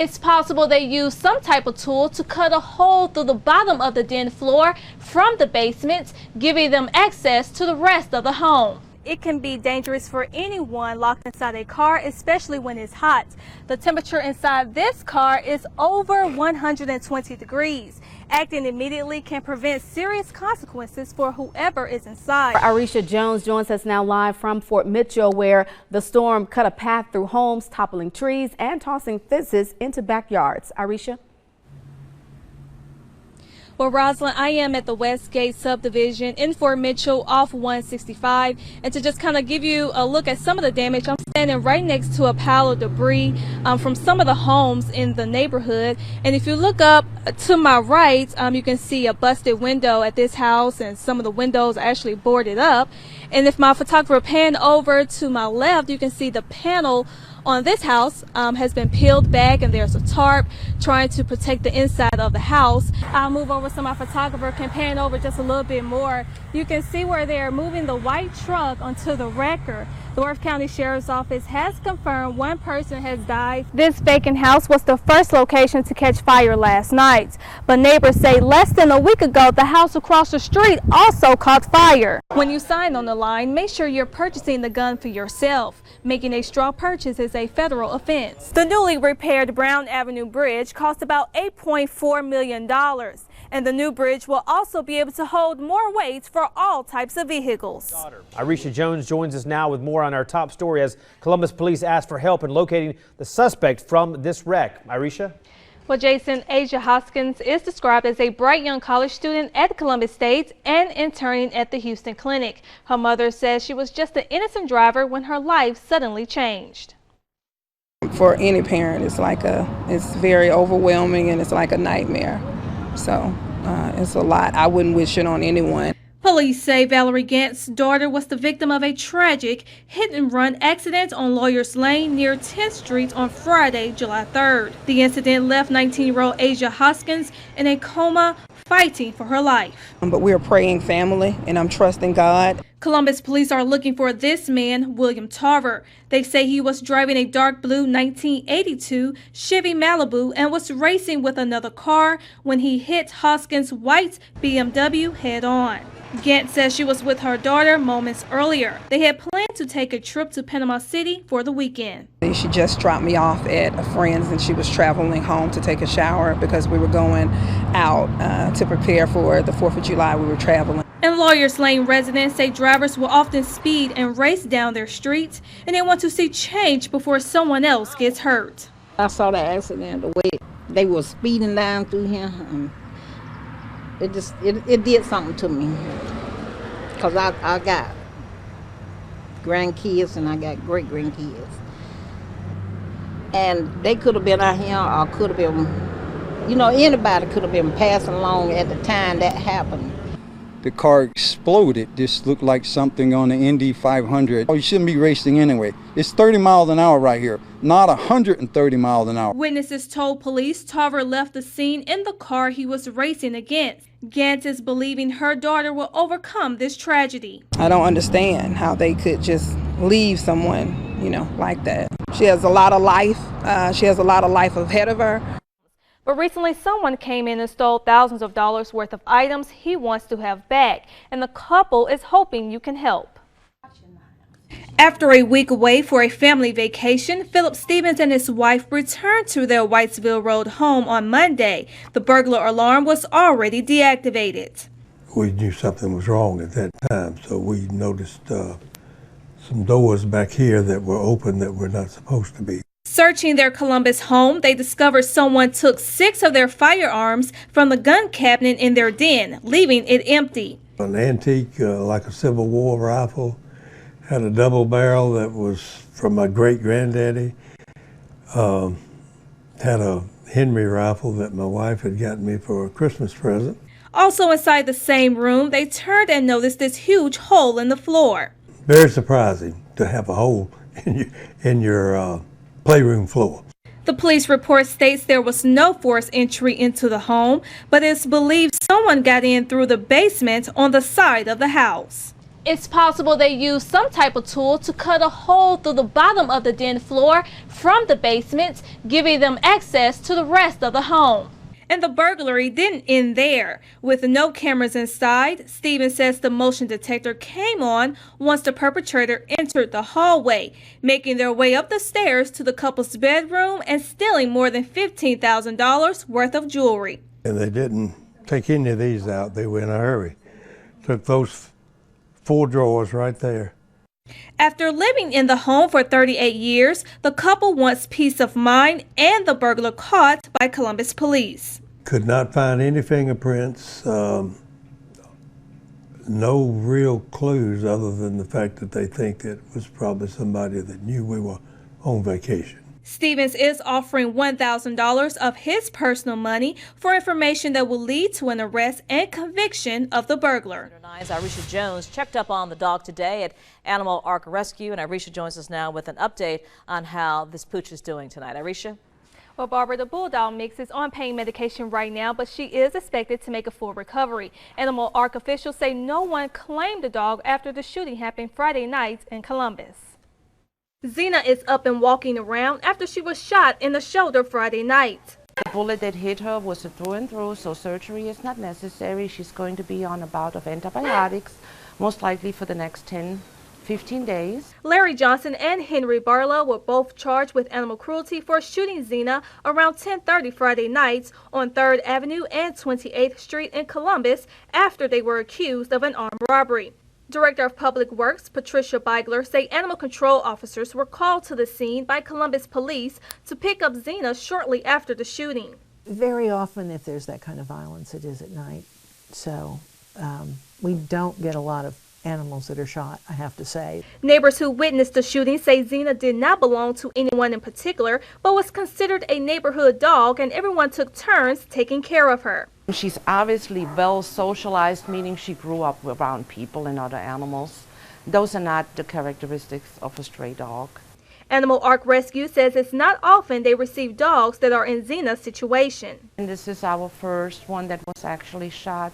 It's possible they used some type of tool to cut a hole through the bottom of the den floor from the basement, giving them access to the rest of the home. It can be dangerous for anyone locked inside a car, especially when it's hot. The temperature inside this car is over 120 degrees. Acting immediately can prevent serious consequences for whoever is inside. Irisha Jones joins us now live from Fort Mitchell, where the storm cut a path through homes, toppling trees and tossing fences into backyards. Irisha? Well, Rosalind, I am at the Westgate subdivision in Fort Mitchell off 165, and to just kind of give you a look at some of the damage, I'm standing right next to a pile of debris from some of the homes in the neighborhood. And if you look up to my right, you can see a busted window at this house, and some of the windows are actually boarded up. And if my photographer pan over to my left, you can see the panel on this house has been peeled back, and there's a tarp trying to protect the inside of the house. I'll move over so my photographer can pan over just a little bit more. You can see where they're moving the white truck onto the wrecker. The Worth County Sheriff's Office has confirmed one person has died. This vacant house was the first location to catch fire last night, but neighbors say less than a week ago the house across the street also caught fire. When you sign on the line, make sure you're purchasing the gun for yourself. Making a straw purchase is a federal offense. The newly repaired Brown Avenue Bridge cost about $8.4 million. And the new bridge will also be able to hold more weight for all types of vehicles. Irisha Jones joins us now with more on our top story as Columbus police asked for help in locating the suspect from this wreck. Irisha? Well, Jason, Asia Hoskins is described as a bright young college student at Columbus State and interning at the Houston Clinic. Her mother says she was just an innocent driver when her life suddenly changed. For any parent, it's very overwhelming, and it's like a nightmare. So it's a lot. I wouldn't wish it on anyone. Police say Valerie Gantz's daughter was the victim of a tragic hit-and-run accident on Lawyers Lane near 10th Street on Friday, July 3rd. The incident left 19-year-old Asia Hoskins in a coma, fighting for her life. But we're a praying family, and I'm trusting God. Columbus police are looking for this man, William Tarver. They say he was driving a dark blue 1982 Chevy Malibu and was racing with another car when he hit Hoskins' white BMW head-on. Gantz says she was with her daughter moments earlier. They had planned to take a trip to Panama City for the weekend. She just dropped me off at a friend's, and she was traveling home to take a shower because we were going out to prepare for the 4th of July. We were traveling. And Lawyers Lane residents say drivers will often speed and race down their streets, and they want to see change before someone else gets hurt. I saw the accident, the way they were speeding down through here. It did something to me, because I got grandkids and I got great-grandkids. And they could have been out here, or could have been, anybody could have been passing along at the time that happened. The car exploded. This looked like something on the Indy 500. Oh, you shouldn't be racing anyway. It's 30 miles an hour right here, not 130 miles an hour. Witnesses told police Tarver left the scene in the car he was racing against. Gantz is believing her daughter will overcome this tragedy. I don't understand how they could just leave someone, like that. She has a lot of life. She has a lot of life ahead of her. But recently, someone came in and stole thousands of dollars worth of items he wants to have back, and the couple is hoping you can help. After a week away for a family vacation, Philip Stevens and his wife returned to their Whitesville Road home on Monday. The burglar alarm was already deactivated. We knew something was wrong at that time, so we noticed some doors back here that were open that were not supposed to be. Searching their Columbus home, they discovered someone took 6 of their firearms from the gun cabinet in their den, leaving it empty. An antique, like a Civil War rifle, had a double barrel that was from my great-granddaddy, had a Henry rifle that my wife had gotten me for a Christmas present. Also inside the same room, they turned and noticed this huge hole in the floor. Very surprising to have a hole in your playroom floor. The police report states there was no forced entry into the home, but it's believed someone got in through the basement on the side of the house. It's possible they used some type of tool to cut a hole through the bottom of the den floor from the basement, giving them access to the rest of the home. And the burglary didn't end there. With no cameras inside, Stevens says the motion detector came on once the perpetrator entered the hallway, making their way up the stairs to the couple's bedroom and stealing more than $15,000 worth of jewelry. And they didn't take any of these out. They were in a hurry. Took those 4 drawers right there. After living in the home for 38 years, the couple wants peace of mind and the burglar caught by Columbus police. Could not find any fingerprints, no real clues other than the fact that they think it was probably somebody that knew we were on vacation. Stevens is offering $1,000 of his personal money for information that will lead to an arrest and conviction of the burglar. Irisha Jones checked up on the dog today at Animal Ark Rescue, and Irisha joins us now with an update on how this pooch is doing tonight. Irisha? Well, Barbara, the bulldog mix is on pain medication right now, but she is expected to make a full recovery. Animal Ark officials say no one claimed the dog after the shooting happened Friday night in Columbus. Zena is up and walking around after she was shot in the shoulder Friday night. The bullet that hit her was a through and through, so surgery is not necessary. She's going to be on a bout of antibiotics, most likely for the next 10-15 days. Larry Johnson and Henry Barlow were both charged with animal cruelty for shooting Zena around 10:30 Friday night on 3rd Avenue and 28th Street in Columbus after they were accused of an armed robbery. Director of Public Works Patricia Beigler say animal control officers were called to the scene by Columbus police to pick up Zena shortly after the shooting. Very often if there's that kind of violence, it is at night. So we don't get a lot of animals that are shot, I have to say. Neighbors who witnessed the shooting say Zena did not belong to anyone in particular, but was considered a neighborhood dog and everyone took turns taking care of her. She's obviously well socialized, meaning she grew up around people and other animals. Those are not the characteristics of a stray dog. Animal Ark Rescue says it's not often they receive dogs that are in Zena's situation. And this is our first one that was actually shot.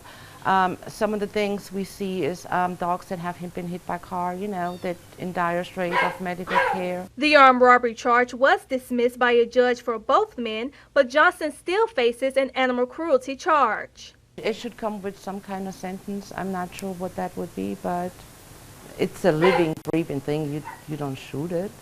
Some of the things we see is dogs that have been hit by a car, you know, that in dire strait of medical care. The armed robbery charge was dismissed by a judge for both men, but Johnson still faces an animal cruelty charge. It should come with some kind of sentence. I'm not sure what that would be, but it's a living, breathing thing. You don't shoot it.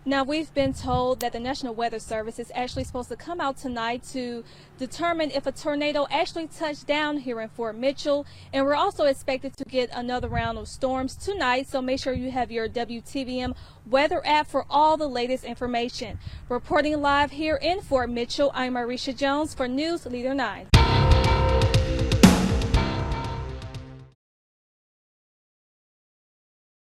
Now, we've been told that the National Weather Service is actually supposed to come out tonight to determine if a tornado actually touched down here in Fort Mitchell. And we're also expected to get another round of storms tonight. So make sure you have your WTVM weather app for all the latest information. Reporting live here in Fort Mitchell, I'm Irisha Jones for News Leader 9.